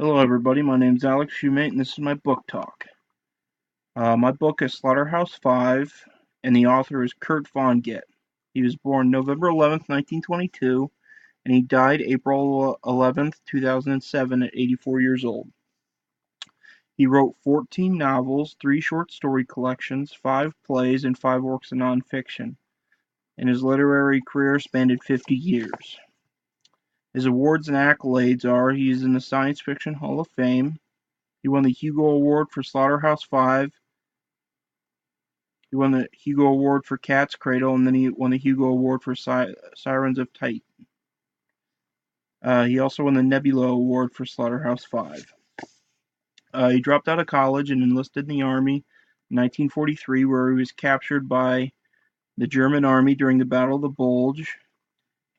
Hello, everybody. My name's Alex Shoemate, and this is my book talk. My book is Slaughterhouse-Five, and the author is Kurt Vonnegut. He was born November 11th, 1922, and he died April 11th, 2007, at 84 years old. He wrote 14 novels, 3 short story collections, 5 plays, and 5 works of nonfiction, and his literary career spanned 50 years. His awards and accolades are: he is in the Science Fiction Hall of Fame. He won the Hugo Award for Slaughterhouse-Five. He won the Hugo Award for Cat's Cradle, and then he won the Hugo Award for Sirens of Titan. He also won the Nebula Award for Slaughterhouse-Five. He dropped out of college and enlisted in the Army in 1943, where he was captured by the German Army during the Battle of the Bulge,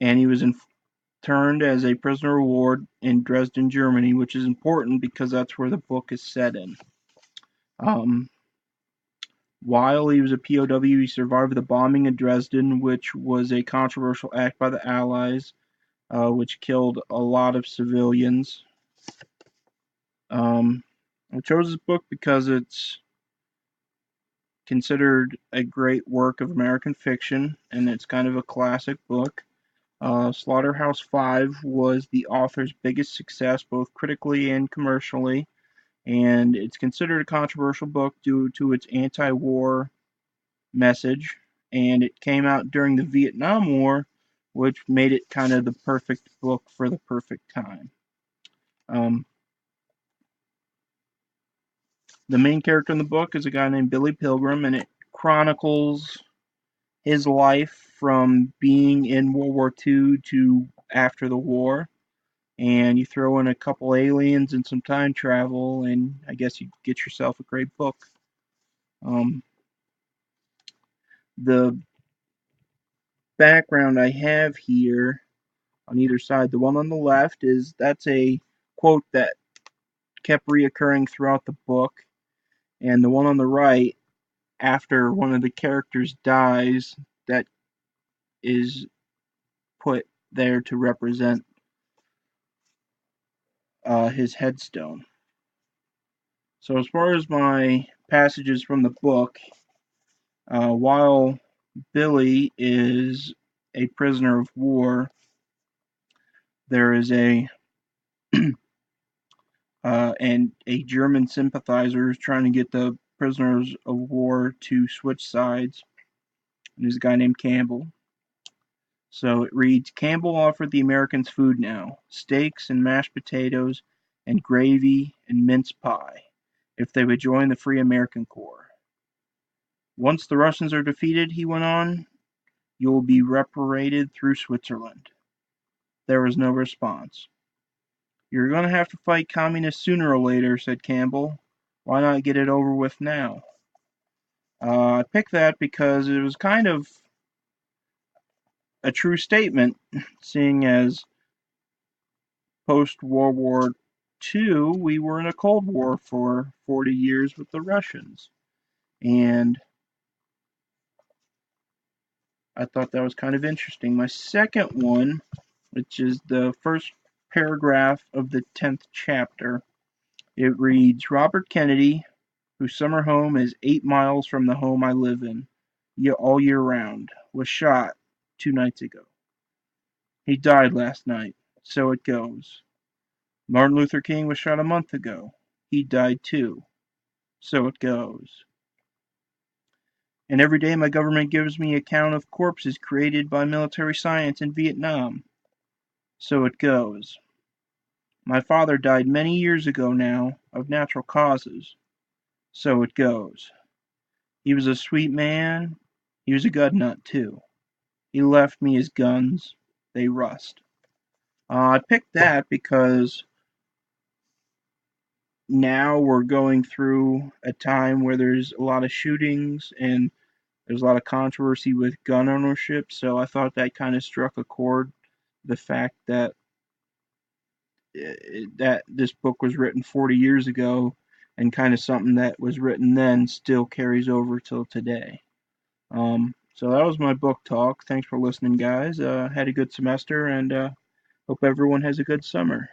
and he was interned as a prisoner of war in Dresden, Germany, which is important because that's where the book is set in. While he was a POW, he survived the bombing of Dresden, which was a controversial act by the Allies, which killed a lot of civilians. I chose this book because it's considered a great work of American fiction, and it's kind of a classic book. Slaughterhouse-Five was the author's biggest success, both critically and commercially, and it's considered a controversial book due to its anti-war message, and it came out during the Vietnam War, which made it kind of the perfect book for the perfect time. The main character in the book is a guy named Billy Pilgrim, and it chronicles his life from being in World War II to after the war. And you throw in a couple aliens and some time travel, and I guess you get yourself a great book. The background I have here on either side, the one on the left that's a quote that kept reoccurring throughout the book, and the one on the right, after one of the characters dies, that is put there to represent his headstone. So as far as my passages from the book, while Billy is a prisoner of war, there is and a German sympathizer is trying to get the prisoners of war to switch sides, and there's a guy named Campbell. So it reads, Campbell offered the Americans food now, steaks and mashed potatoes and gravy and mince pie, if they would join the Free American Corps. Once the Russians are defeated, he went on, you will be reparated through Switzerland. There was no response. You're going to have to fight communists sooner or later, said Campbell. Why not get it over with now? I picked that because it was kind of a true statement, seeing as post-World War II, we were in a Cold War for 40 years with the Russians. And I thought that was kind of interesting. My second one, which is the first paragraph of the 10th chapter, it reads, Robert Kennedy, whose summer home is 8 miles from the home I live in, all year round, was shot 2 nights ago. He died last night, so it goes. Martin Luther King was shot a month ago. He died too, so it goes. And every day my government gives me account of corpses created by military science in Vietnam, so it goes. My father died many years ago now, of natural causes, so it goes. He was a sweet man. He was a gut nut, too. He left me his guns. They rust. I picked that because now we're going through a time where there's a lot of shootings and there's a lot of controversy with gun ownership, so I thought that kind of struck a chord. The fact that this book was written 40 years ago and kind of something that was written then still carries over till today. So that was my book talk. Thanks for listening, guys. Had a good semester, and hope everyone has a good summer.